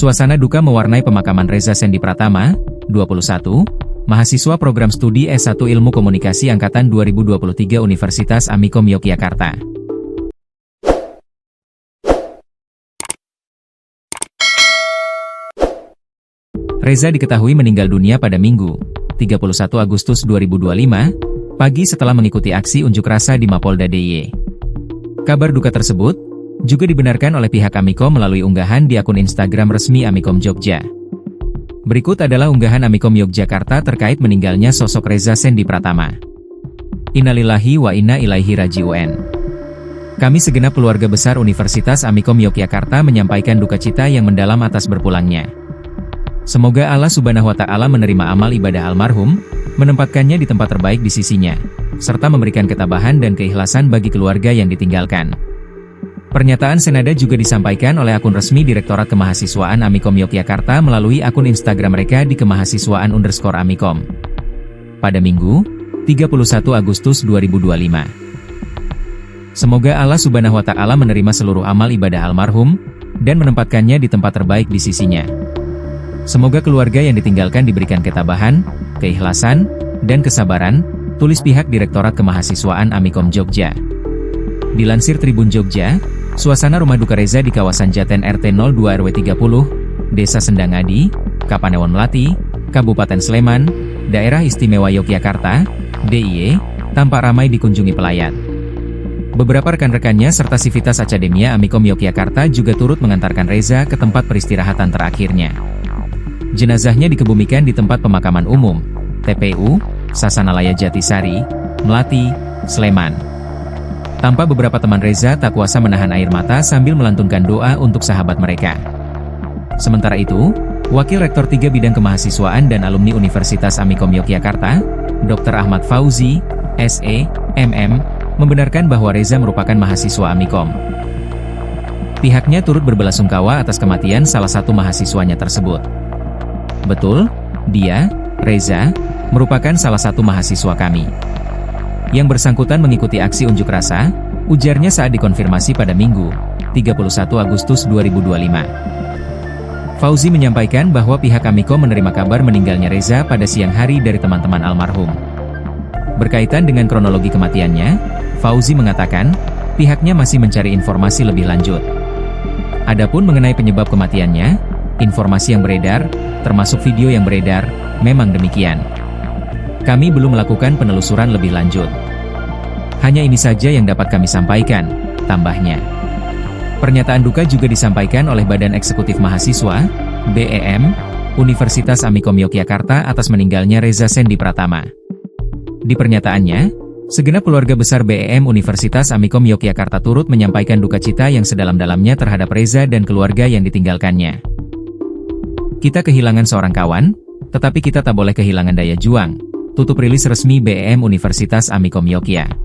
Suasana duka mewarnai pemakaman Reza Sendi Pratama, 21, mahasiswa program studi S1 Ilmu Komunikasi Angkatan 2023 Universitas Amikom Yogyakarta. Reza diketahui meninggal dunia pada Minggu, 31 Agustus 2025, pagi setelah mengikuti aksi unjuk rasa di Mapolda DIY. Kabar duka tersebut juga dibenarkan oleh pihak Amikom melalui unggahan di akun Instagram resmi Amikom Jogja. Berikut adalah unggahan Amikom Yogyakarta terkait meninggalnya sosok Reza Sendi Pratama. Innalillahi wa inna ilaihi raji'un. Kami segenap keluarga besar Universitas Amikom Yogyakarta menyampaikan duka cita yang mendalam atas berpulangnya. Semoga Allah Subhanahu wa Ta'ala menerima amal ibadah almarhum, menempatkannya di tempat terbaik di sisinya, serta memberikan ketabahan dan keikhlasan bagi keluarga yang ditinggalkan. Pernyataan senada juga disampaikan oleh akun resmi Direktorat Kemahasiswaan Amikom Yogyakarta melalui akun Instagram mereka di kemahasiswaan_amikom. Pada Minggu, 31 Agustus 2025. Semoga Allah Subhanahu wa Ta'ala menerima seluruh amal ibadah almarhum, dan menempatkannya di tempat terbaik di sisinya. Semoga keluarga yang ditinggalkan diberikan ketabahan, keikhlasan, dan kesabaran, tulis pihak Direktorat Kemahasiswaan Amikom Jogja. Dilansir Tribun Jogja, suasana rumah duka Reza di kawasan Jaten RT 02 RW 30, Desa Sendangadi, Kapanewon Melati, Kabupaten Sleman, Daerah Istimewa Yogyakarta, DIY, tampak ramai dikunjungi pelayat. Beberapa rekan-rekannya serta sivitas Akademia Amikom Yogyakarta juga turut mengantarkan Reza ke tempat peristirahatan terakhirnya. Jenazahnya dikebumikan di tempat pemakaman umum, TPU, Sasanalaya Jatisari, Melati, Sleman. Tampak beberapa teman Reza tak kuasa menahan air mata sambil melantunkan doa untuk sahabat mereka. Sementara itu, Wakil Rektor 3 Bidang Kemahasiswaan dan Alumni Universitas Amikom Yogyakarta, Dr. Ahmad Fauzi, SE, MM, membenarkan bahwa Reza merupakan mahasiswa Amikom. Pihaknya turut berbelasungkawa atas kematian salah satu mahasiswanya tersebut. Betul, dia, Reza, merupakan salah satu mahasiswa kami. Yang bersangkutan mengikuti aksi unjuk rasa, ujarnya saat dikonfirmasi pada Minggu, 31 Agustus 2025. Fauzi menyampaikan bahwa pihak Amikom menerima kabar meninggalnya Reza pada siang hari dari teman-teman almarhum. Berkaitan dengan kronologi kematiannya, Fauzi mengatakan, pihaknya masih mencari informasi lebih lanjut. Adapun mengenai penyebab kematiannya, informasi yang beredar, termasuk video yang beredar, memang demikian. Kami belum melakukan penelusuran lebih lanjut. Hanya ini saja yang dapat kami sampaikan, tambahnya. Pernyataan duka juga disampaikan oleh Badan Eksekutif Mahasiswa, BEM, Universitas Amikom Yogyakarta atas meninggalnya Reza Sendi Pratama. Di pernyataannya, segenap keluarga besar BEM Universitas Amikom Yogyakarta turut menyampaikan duka cita yang sedalam-dalamnya terhadap Reza dan keluarga yang ditinggalkannya. Kita kehilangan seorang kawan, tetapi kita tak boleh kehilangan daya juang, tutup rilis resmi BEM Universitas Amikom Yogyakarta.